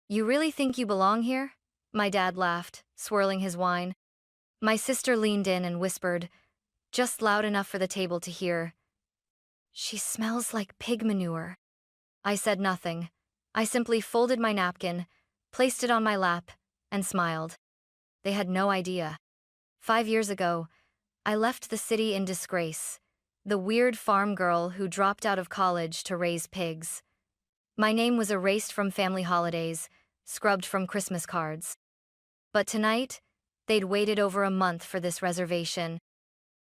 You really think you belong here? My dad laughed, swirling his wine. My sister leaned in and whispered, just loud enough for the table to hear, "She smells like pig manure." I said nothing. I simply folded my napkin, placed it on my lap, and smiled. They had no idea. 5 years ago, I left the city in disgrace, the weird farm girl who dropped out of college to raise pigs. My name was erased from family holidays, scrubbed from Christmas cards. But tonight, they'd waited over a month for this reservation.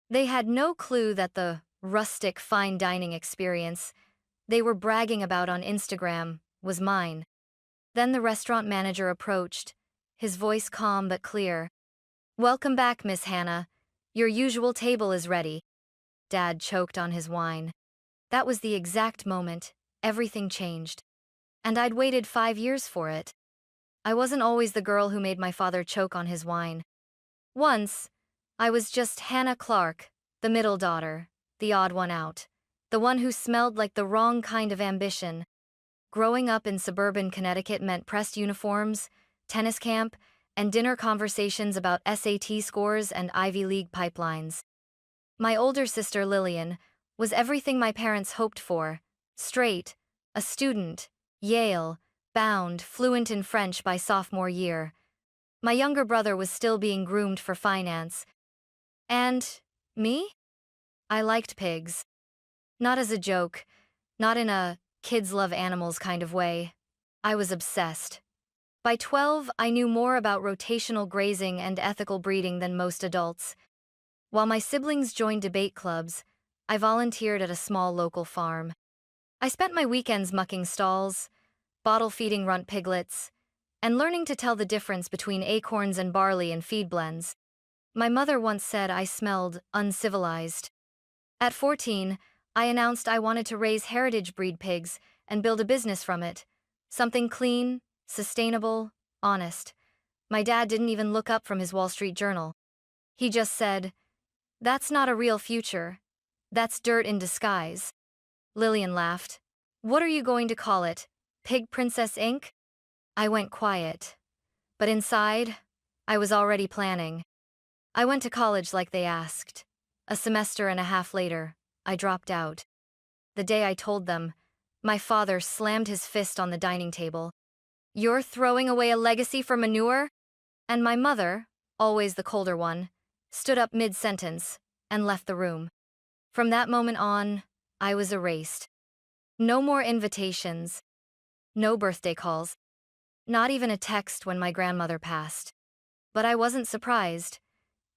They had no clue that the rustic fine dining experience they were bragging about on Instagram was mine. Then the restaurant manager approached, his voice calm but clear. "Welcome back, Miss Hannah. Your usual table is ready." Dad choked on his wine. That was the exact moment everything changed. And I'd waited 5 years for it. I wasn't always the girl who made my father choke on his wine. Once, I was just Hannah Clark, the middle daughter, the odd one out, the one who smelled like the wrong kind of ambition. Growing up in suburban Connecticut meant pressed uniforms, tennis camp, and dinner conversations about SAT scores and Ivy League pipelines. My older sister Lillian was everything my parents hoped for: straight, a student, Yale, bound, fluent in French by sophomore year. My younger brother was still being groomed for finance. And me? I liked pigs. Not as a joke, not in a kids love animals kind of way. I was obsessed. By 12, I knew more about rotational grazing and ethical breeding than most adults. While my siblings joined debate clubs, I volunteered at a small local farm. I spent my weekends mucking stalls, bottle-feeding runt piglets, and learning to tell the difference between acorns and barley in feed blends. My mother once said I smelled uncivilized. At 14, I announced I wanted to raise heritage breed pigs and build a business from it. Something clean, sustainable, honest. My dad didn't even look up from his Wall Street Journal. He just said, "That's not a real future. That's dirt in disguise." Lillian laughed. "What are you going to call it? Pig Princess Inc.?" I went quiet. But inside, I was already planning. I went to college like they asked. A semester and a half later, I dropped out. The day I told them, my father slammed his fist on the dining table. "You're throwing away a legacy for manure?" And my mother, always the colder one, stood up mid-sentence and left the room. From that moment on, I was erased. No more invitations, no birthday calls, not even a text when my grandmother passed. But I wasn't surprised.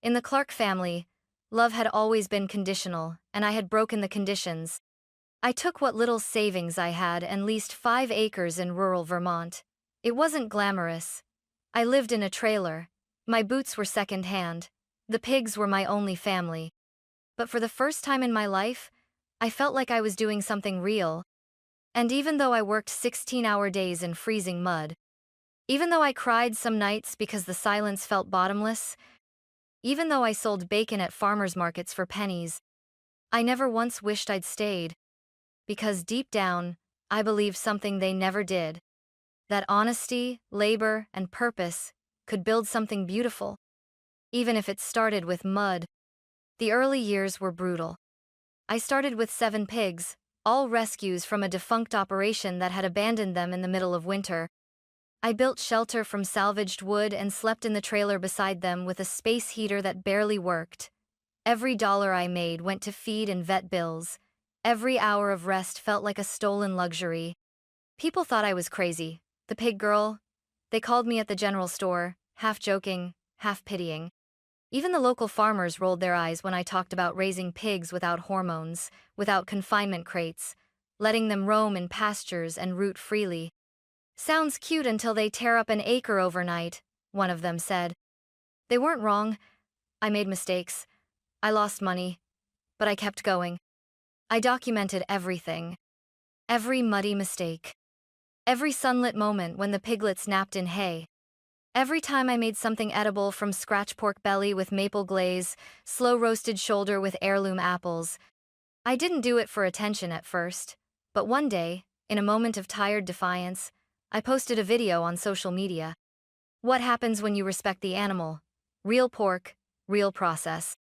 In the Clark family, love had always been conditional, and I had broken the conditions. I took what little savings I had and leased 5 acres in rural Vermont. It wasn't glamorous. I lived in a trailer. My boots were second-hand. The pigs were my only family. But for the first time in my life, I felt like I was doing something real. And even though I worked 16-hour days in freezing mud, even though I cried some nights because the silence felt bottomless, even though I sold bacon at farmers markets for pennies, I never once wished I'd stayed. Because deep down, I believed something they never did. That honesty, labor, and purpose could build something beautiful. Even if it started with mud. The early years were brutal. I started with 7 pigs, all rescues from a defunct operation that had abandoned them in the middle of winter. I built shelter from salvaged wood and slept in the trailer beside them with a space heater that barely worked. Every dollar I made went to feed and vet bills. Every hour of rest felt like a stolen luxury. People thought I was crazy. The pig girl. They called me at the general store, half joking, half pitying. Even the local farmers rolled their eyes when I talked about raising pigs without hormones, without confinement crates, letting them roam in pastures and root freely. "Sounds cute until they tear up an acre overnight," one of them said. They weren't wrong. I made mistakes. I lost money. But I kept going. I documented everything. Every muddy mistake. Every sunlit moment when the piglets napped in hay. Every time I made something edible, from scratch pork belly with maple glaze, slow roasted shoulder with heirloom apples. I didn't do it for attention at first. But one day, in a moment of tired defiance, I posted a video on social media. What happens when you respect the animal? Real pork, real process.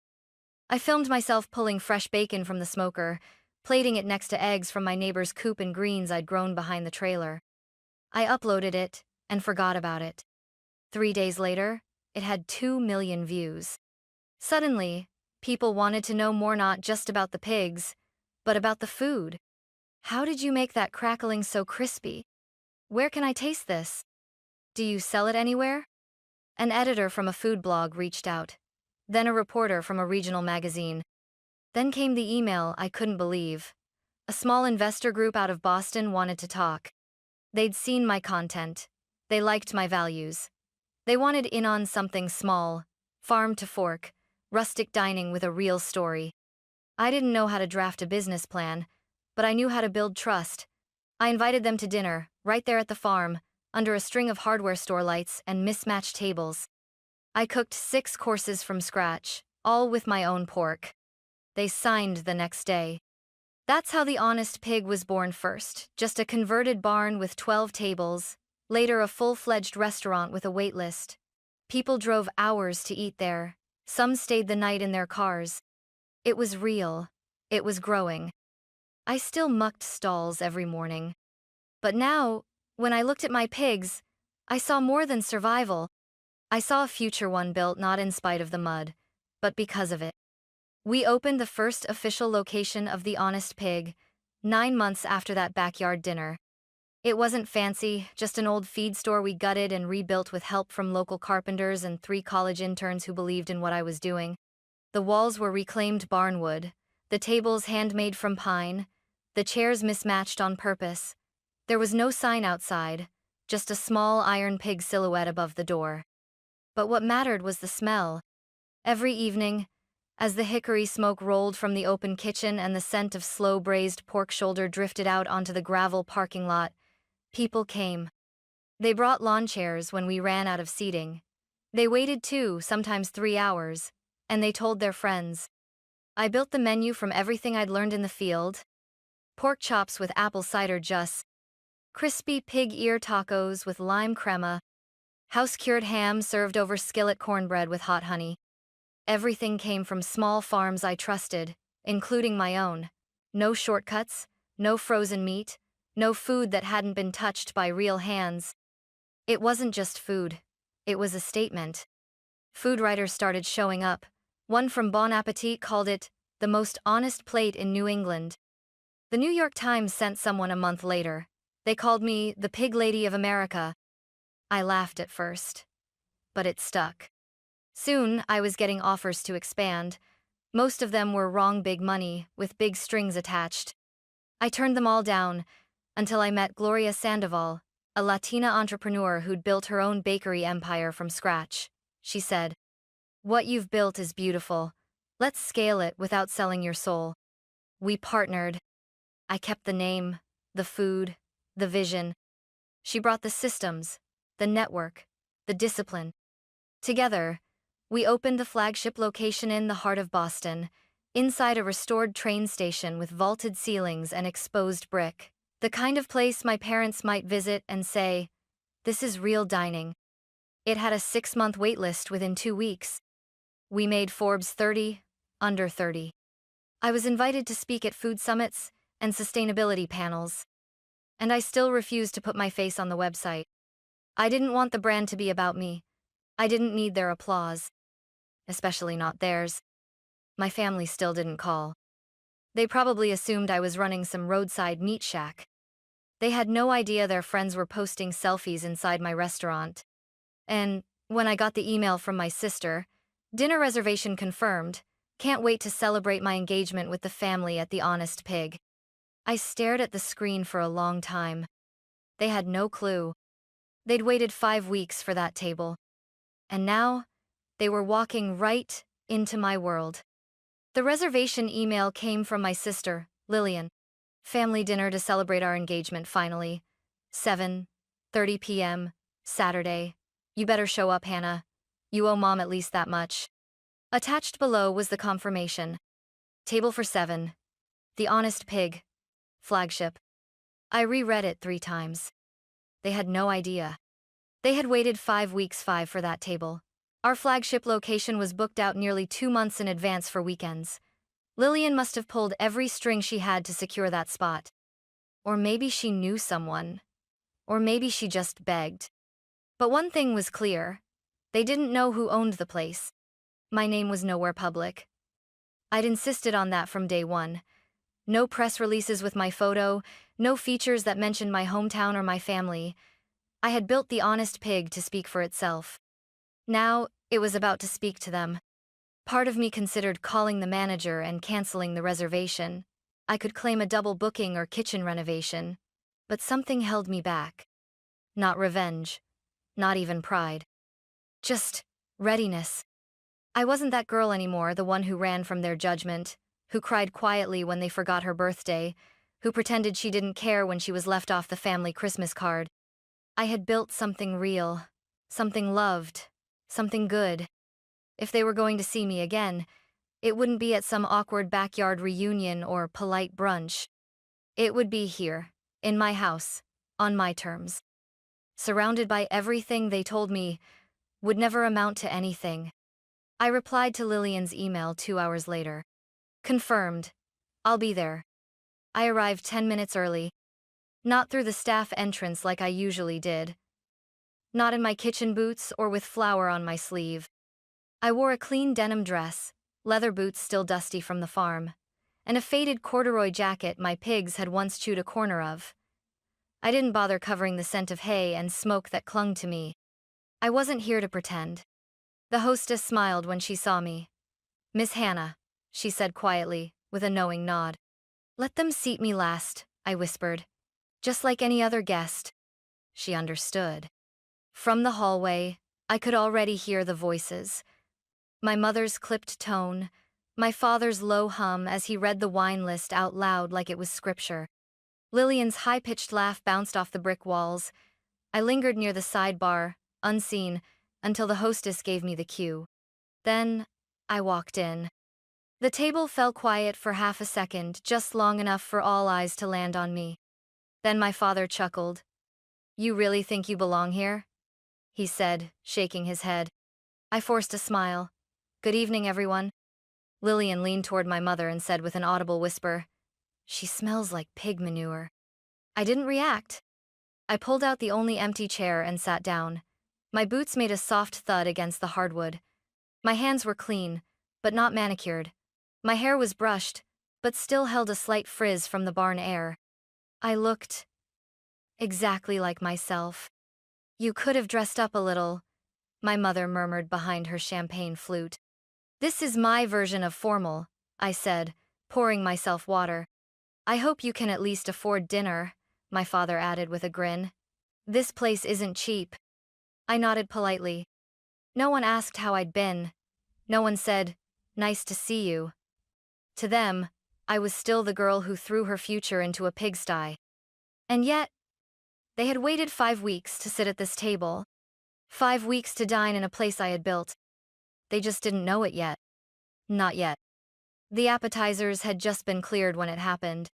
I filmed myself pulling fresh bacon from the smoker, plating it next to eggs from my neighbor's coop and greens I'd grown behind the trailer. I uploaded it and forgot about it. 3 days later, it had 2 million views. Suddenly, people wanted to know more, not just about the pigs, but about the food. How did you make that crackling so crispy? Where can I taste this? Do you sell it anywhere? An editor from a food blog reached out. Then a reporter from a regional magazine. Then came the email I couldn't believe. A small investor group out of Boston wanted to talk. They'd seen my content. They liked my values. They wanted in on something small, farm to fork, rustic dining with a real story. I didn't know how to draft a business plan, but I knew how to build trust. I invited them to dinner, right there at the farm, under a string of hardware store lights and mismatched tables. I cooked 6 courses from scratch, all with my own pork. They signed the next day. That's how the Honest Pig was born first, just a converted barn with 12 tables, later a full-fledged restaurant with a wait list. People drove hours to eat there. Some stayed the night in their cars. It was real. It was growing. I still mucked stalls every morning. But now, when I looked at my pigs, I saw more than survival. I saw a future one built not in spite of the mud, but because of it. We opened the first official location of the Honest Pig, 9 months after that backyard dinner. It wasn't fancy, just an old feed store we gutted and rebuilt with help from local carpenters and 3 college interns who believed in what I was doing. The walls were reclaimed barnwood, the tables handmade from pine, the chairs mismatched on purpose. There was no sign outside, just a small iron pig silhouette above the door. But what mattered was the smell. Every evening, as the hickory smoke rolled from the open kitchen and the scent of slow-braised pork shoulder drifted out onto the gravel parking lot, people came. They brought lawn chairs when we ran out of seating. They waited 2, sometimes 3 hours, and they told their friends. I built the menu from everything I'd learned in the field. Pork chops with apple cider juice, crispy pig ear tacos with lime crema, house-cured ham served over skillet cornbread with hot honey. Everything came from small farms I trusted, including my own. No shortcuts, no frozen meat, no food that hadn't been touched by real hands. It wasn't just food. It was a statement. Food writers started showing up. One from Bon Appetit called it the most honest plate in New England. The New York Times sent someone a month later. They called me the Pig Lady of America. I laughed at first, but it stuck. Soon, I was getting offers to expand. Most of them were wrong big money, with big strings attached. I turned them all down, until I met Gloria Sandoval, a Latina entrepreneur who'd built her own bakery empire from scratch. She said, "What you've built is beautiful. Let's scale it without selling your soul." We partnered. I kept the name, the food, the vision. She brought the systems, the network, the discipline. Together, we opened the flagship location in the heart of Boston, inside a restored train station with vaulted ceilings and exposed brick. The kind of place my parents might visit and say, "This is real dining." It had a 6-month wait list within 2 weeks. We made Forbes 30, under 30. I was invited to speak at food summits and sustainability panels. And I still refused to put my face on the website. I didn't want the brand to be about me. I didn't need their applause. Especially not theirs. My family still didn't call. They probably assumed I was running some roadside meat shack. They had no idea their friends were posting selfies inside my restaurant. And when I got the email from my sister, "Dinner reservation confirmed. Can't wait to celebrate my engagement with the family at the Honest Pig." I stared at the screen for a long time. They had no clue. They'd waited 5 weeks for that table. And now, they were walking right into my world. The reservation email came from my sister, Lillian. Family dinner to celebrate our engagement finally. 7:30 p.m., Saturday. You better show up, Hannah. You owe Mom at least that much. Attached below was the confirmation. Table for 7. The Honest Pig. Flagship. I reread it 3 times. They had no idea. They had waited 5 weeks for that table. Our flagship location was booked out nearly 2 months in advance for weekends. Lillian must have pulled every string she had to secure that spot. Or maybe she knew someone. Or maybe she just begged. But one thing was clear. They didn't know who owned the place. My name was nowhere public. I'd insisted on that from day one. No press releases with my photo, no features that mentioned my hometown or my family. I had built the honest pig to speak for itself. Now, it was about to speak to them. Part of me considered calling the manager and canceling the reservation. I could claim a double booking or kitchen renovation. But something held me back. Not revenge. Not even pride. Just readiness. I wasn't that girl anymore, the one who ran from their judgment, who cried quietly when they forgot her birthday, who pretended she didn't care when she was left off the family Christmas card. I had built something real, something loved, something good. If they were going to see me again, it wouldn't be at some awkward backyard reunion or polite brunch. It would be here, in my house, on my terms. Surrounded by everything they told me would never amount to anything. I replied to Lillian's email 2 hours later. Confirmed. I'll be there. I arrived 10 minutes early. Not through the staff entrance like I usually did. Not in my kitchen boots or with flour on my sleeve. I wore a clean denim dress, leather boots still dusty from the farm, and a faded corduroy jacket my pigs had once chewed a corner of. I didn't bother covering the scent of hay and smoke that clung to me. I wasn't here to pretend. The hostess smiled when she saw me. "Miss Hannah," she said quietly, with a knowing nod. "Let them seat me last," I whispered. "Just like any other guest." She understood. From the hallway, I could already hear the voices. My mother's clipped tone, my father's low hum as he read the wine list out loud like it was scripture. Lillian's high-pitched laugh bounced off the brick walls. I lingered near the sidebar, unseen, until the hostess gave me the cue. Then, I walked in. The table fell quiet for half a second, just long enough for all eyes to land on me. Then my father chuckled. "You really think you belong here?" he said, shaking his head. I forced a smile. "Good evening, everyone." Lillian leaned toward my mother and said with an audible whisper, "She smells like pig manure." I didn't react. I pulled out the only empty chair and sat down. My boots made a soft thud against the hardwood. My hands were clean, but not manicured. My hair was brushed, but still held a slight frizz from the barn air. I looked exactly like myself. "You could have dressed up a little," my mother murmured behind her champagne flute. "This is my version of formal," I said, pouring myself water. "I hope you can at least afford dinner," my father added with a grin. "This place isn't cheap." I nodded politely. No one asked how I'd been. No one said, "Nice to see you." To them, I was still the girl who threw her future into a pigsty. And yet, they had waited 5 weeks to sit at this table. 5 weeks to dine in a place I had built. They just didn't know it yet. Not yet. The appetizers had just been cleared when it happened.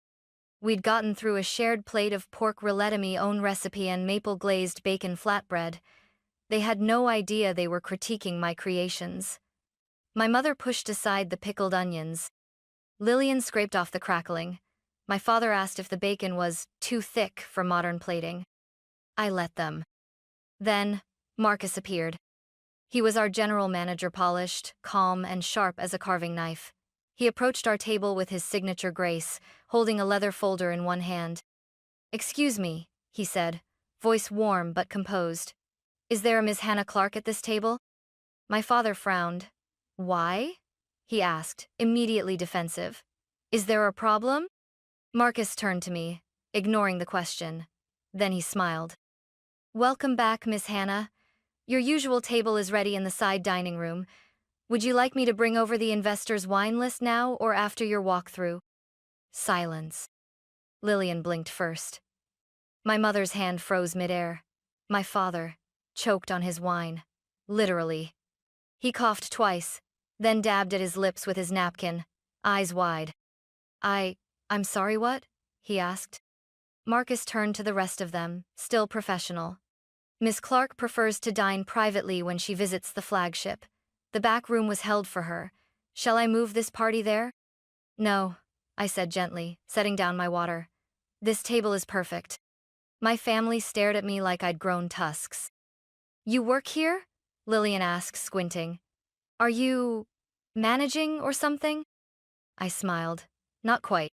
We'd gotten through a shared plate of pork rillette own recipe and maple-glazed bacon flatbread. They had no idea they were critiquing my creations. My mother pushed aside the pickled onions. Lillian scraped off the crackling. My father asked if the bacon was too thick for modern plating. I let them. Then, Marcus appeared. He was our general manager, polished, calm, and sharp as a carving knife. He approached our table with his signature grace, holding a leather folder in one hand. "Excuse me," he said, voice warm but composed. "Is there a Miss Hannah Clark at this table?" My father frowned. "Why?" he asked, immediately defensive. "Is there a problem?" Marcus turned to me, ignoring the question. Then he smiled. "Welcome back, Miss Hannah. Your usual table is ready in the side dining room. Would you like me to bring over the investor's wine list now or after your walkthrough?" Silence. Lillian blinked first. My mother's hand froze midair. My father choked on his wine. Literally. He coughed twice, then dabbed at his lips with his napkin, eyes wide. I'm sorry, what?" he asked. Marcus turned to the rest of them, still professional. Miss Clark prefers to dine privately when she visits the flagship. The back room was held for her. Shall I move this party there? No, I said gently, setting down my water. This table is perfect. My family stared at me like I'd grown tusks. You work here? Lillian asked, squinting. Are you managing or something? I smiled. Not quite.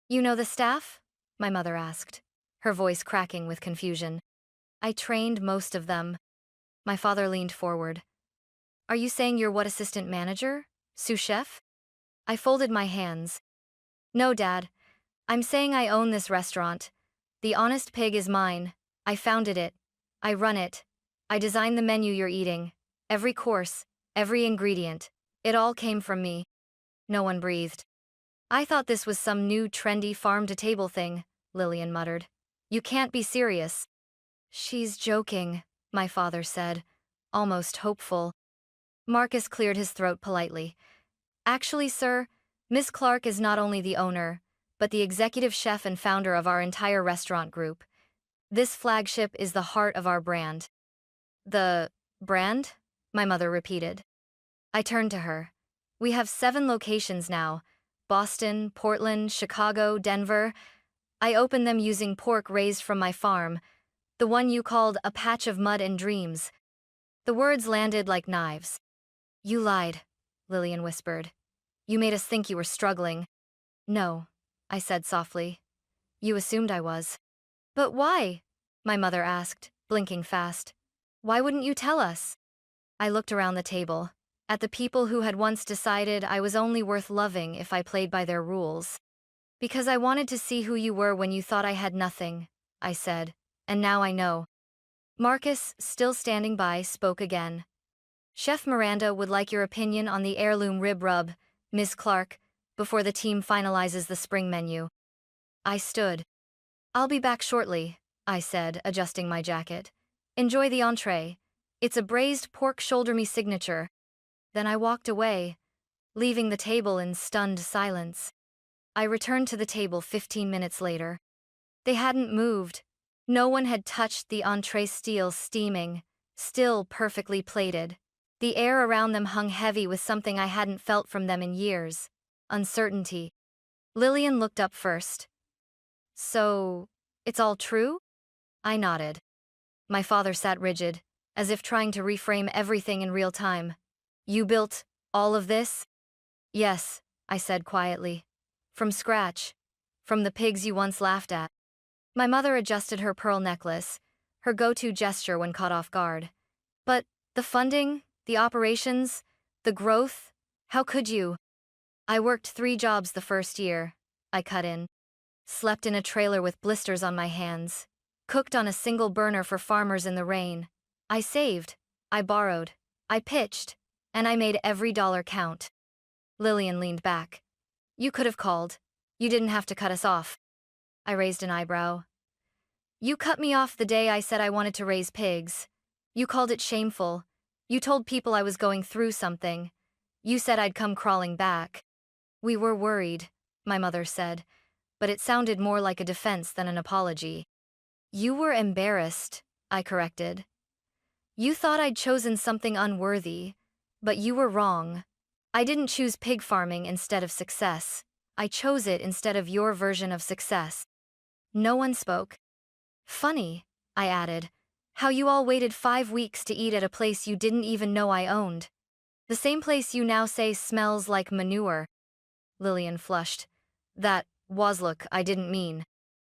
You know the staff? My mother asked, her voice cracking with confusion. I trained most of them. My father leaned forward. Are you saying you're what assistant manager? Sous chef? I folded my hands. No, Dad. I'm saying I own this restaurant. The Honest Pig is mine. I founded it. I run it. I designed the menu you're eating. Every course, every ingredient. It all came from me. No one breathed. I thought this was some new trendy farm-to-table thing, Lillian muttered. You can't be serious. She's joking, my father said, almost hopeful. Marcus cleared his throat politely. Actually, sir, Miss Clark is not only the owner, but the executive chef and founder of our entire restaurant group. This flagship is the heart of our brand. The brand? My mother repeated. I turned to her. We have 7 locations now. Boston, Portland, Chicago, Denver. I opened them using pork raised from my farm, the one you called a patch of mud and dreams. The words landed like knives. You lied, Lillian whispered. You made us think you were struggling. No, I said softly. You assumed I was. But why? My mother asked, blinking fast. Why wouldn't you tell us? I looked around the table, at the people who had once decided I was only worth loving if I played by their rules. Because I wanted to see who you were when you thought I had nothing, I said, and now I know. Marcus, still standing by, spoke again. Chef Miranda would like your opinion on the heirloom rib rub, Miss Clark, before the team finalizes the spring menu. I stood. I'll be back shortly, I said, adjusting my jacket. Enjoy the entree. It's a braised pork shoulder me signature. Then I walked away, leaving the table in stunned silence. I returned to the table 15 minutes later. They hadn't moved. No one had touched the entree, steel steaming, still perfectly plated. The air around them hung heavy with something I hadn't felt from them in years. Uncertainty. Lillian looked up first. So, it's all true? I nodded. My father sat rigid, as if trying to reframe everything in real time. You built all of this? Yes, I said quietly. From scratch. From the pigs you once laughed at. My mother adjusted her pearl necklace, her go-to gesture when caught off guard. But the funding, the operations, the growth, how could you? I worked 3 jobs the first year, I cut in. Slept in a trailer with blisters on my hands. Cooked on a single burner for farmers in the rain. I saved. I borrowed. I pitched. And I made every dollar count. Lillian leaned back. You could have called. You didn't have to cut us off. I raised an eyebrow. You cut me off the day I said I wanted to raise pigs. You called it shameful. You told people I was going through something. You said I'd come crawling back. We were worried, my mother said, but it sounded more like a defense than an apology. You were embarrassed, I corrected. You thought I'd chosen something unworthy, but you were wrong. I didn't choose pig farming instead of success. I chose it instead of your version of success. No one spoke. Funny, I added, how you all waited 5 weeks to eat at a place you didn't even know I owned. The same place you now say smells like manure. Lillian flushed. That was look, I didn't mean.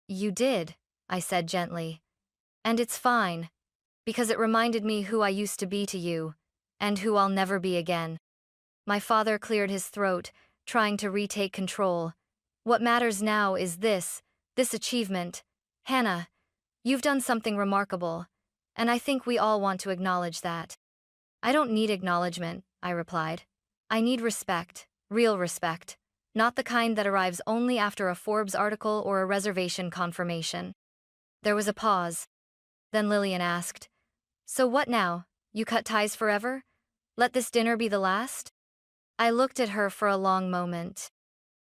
You did, I said gently. And it's fine, because it reminded me who I used to be to you, and who I'll never be again. My father cleared his throat, trying to retake control. What matters now is this achievement. Hannah, you've done something remarkable, and I think we all want to acknowledge that. I don't need acknowledgement, I replied. I need respect, real respect, not the kind that arrives only after a Forbes article or a reservation confirmation. There was a pause. Then Lillian asked, So what now? You cut ties forever? Let this dinner be the last? I looked at her for a long moment.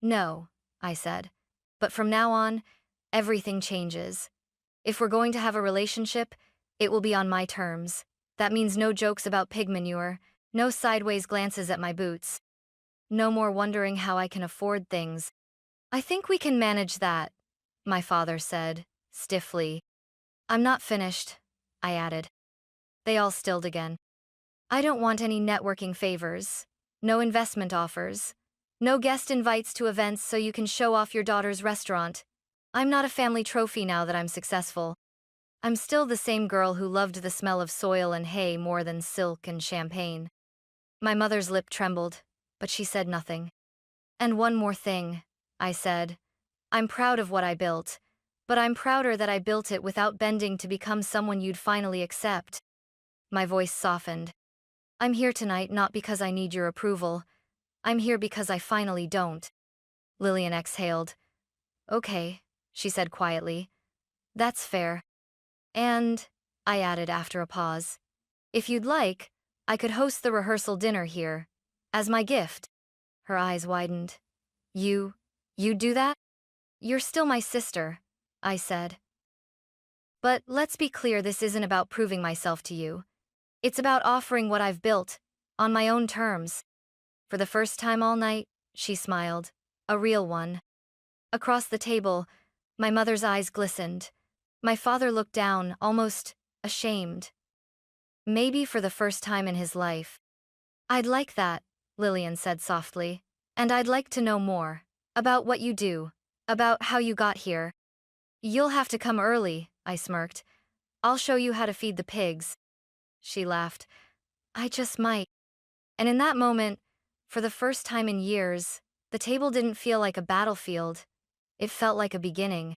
No, I said. But from now on, everything changes. If we're going to have a relationship, it will be on my terms. That means no jokes about pig manure, no sideways glances at my boots, no more wondering how I can afford things. I think we can manage that, my father said, stiffly. I'm not finished, I added. They all stilled again. I don't want any networking favors, no investment offers, no guest invites to events so you can show off your daughter's restaurant. I'm not a family trophy now that I'm successful. I'm still the same girl who loved the smell of soil and hay more than silk and champagne. My mother's lip trembled, but she said nothing. And one more thing, I said. I'm proud of what I built, but I'm prouder that I built it without bending to become someone you'd finally accept. My voice softened. I'm here tonight not because I need your approval. I'm here because I finally don't. Lillian exhaled. Okay, she said quietly. That's fair. And, I added after a pause, if you'd like, I could host the rehearsal dinner here, as my gift. Her eyes widened. You'd do that? You're still my sister, I said. But let's be clear, this isn't about proving myself to you. It's about offering what I've built, on my own terms. For the first time all night, she smiled, a real one. Across the table, my mother's eyes glistened. My father looked down, almost ashamed. Maybe for the first time in his life. I'd like that, Lillian said softly. And I'd like to know more. About what you do. About how you got here. You'll have to come early, I smirked. I'll show you how to feed the pigs. She laughed. I just might. And in that moment, for the first time in years, the table didn't feel like a battlefield. It felt like a beginning.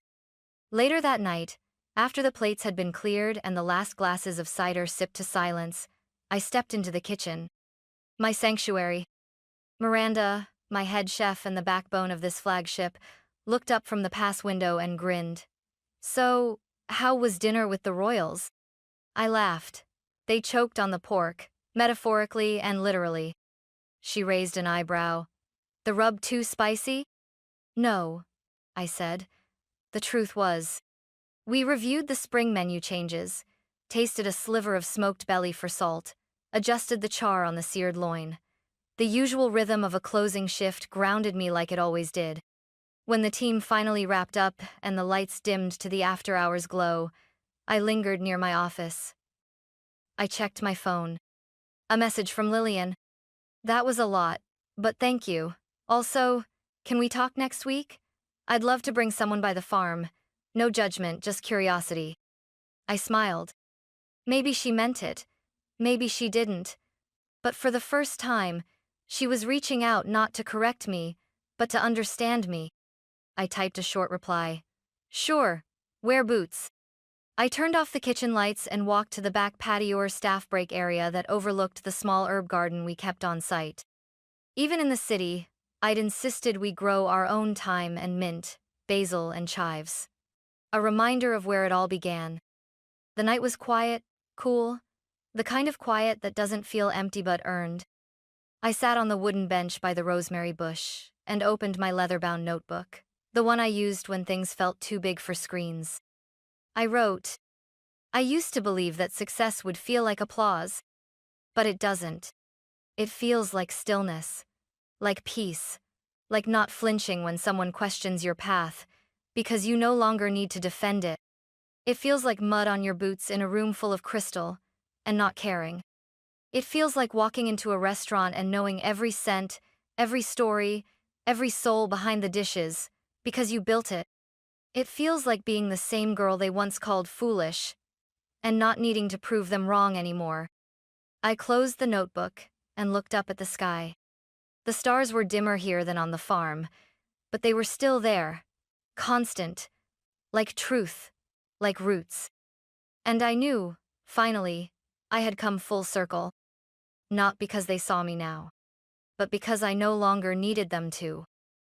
Later that night, after the plates had been cleared and the last glasses of cider sipped to silence, I stepped into the kitchen. My sanctuary. Miranda, my head chef and the backbone of this flagship, looked up from the pass window and grinned. So, how was dinner with the royals? I laughed. They choked on the pork, metaphorically and literally. She raised an eyebrow. The rub too spicy? No, I said. The truth was, we reviewed the spring menu changes, tasted a sliver of smoked belly for salt, adjusted the char on the seared loin. The usual rhythm of a closing shift grounded me like it always did. When the team finally wrapped up and the lights dimmed to the after-hours glow, I lingered near my office. I checked my phone. A message from Lillian. That was a lot, but thank you. Also, can we talk next week? I'd love to bring someone by the farm. No judgment, just curiosity. I smiled. Maybe she meant it. Maybe she didn't. But for the first time, she was reaching out not to correct me, but to understand me. I typed a short reply. Sure, wear boots. I turned off the kitchen lights and walked to the back patio or staff break area that overlooked the small herb garden we kept on site. Even in the city, I'd insisted we grow our own thyme and mint, basil and chives. A reminder of where it all began. The night was quiet, cool, the kind of quiet that doesn't feel empty but earned. I sat on the wooden bench by the rosemary bush and opened my leather-bound notebook, the one I used when things felt too big for screens. I wrote, I used to believe that success would feel like applause, but it doesn't. It feels like stillness, like peace, like not flinching when someone questions your path, because you no longer need to defend it. It feels like mud on your boots in a room full of crystal, and not caring. It feels like walking into a restaurant and knowing every scent, every story, every soul behind the dishes, because you built it. It feels like being the same girl they once called foolish, and not needing to prove them wrong anymore. I closed the notebook and looked up at the sky. The stars were dimmer here than on the farm, but they were still there, constant, like truth, like roots. And I knew, finally, I had come full circle. Not because they saw me now, but because I no longer needed them to.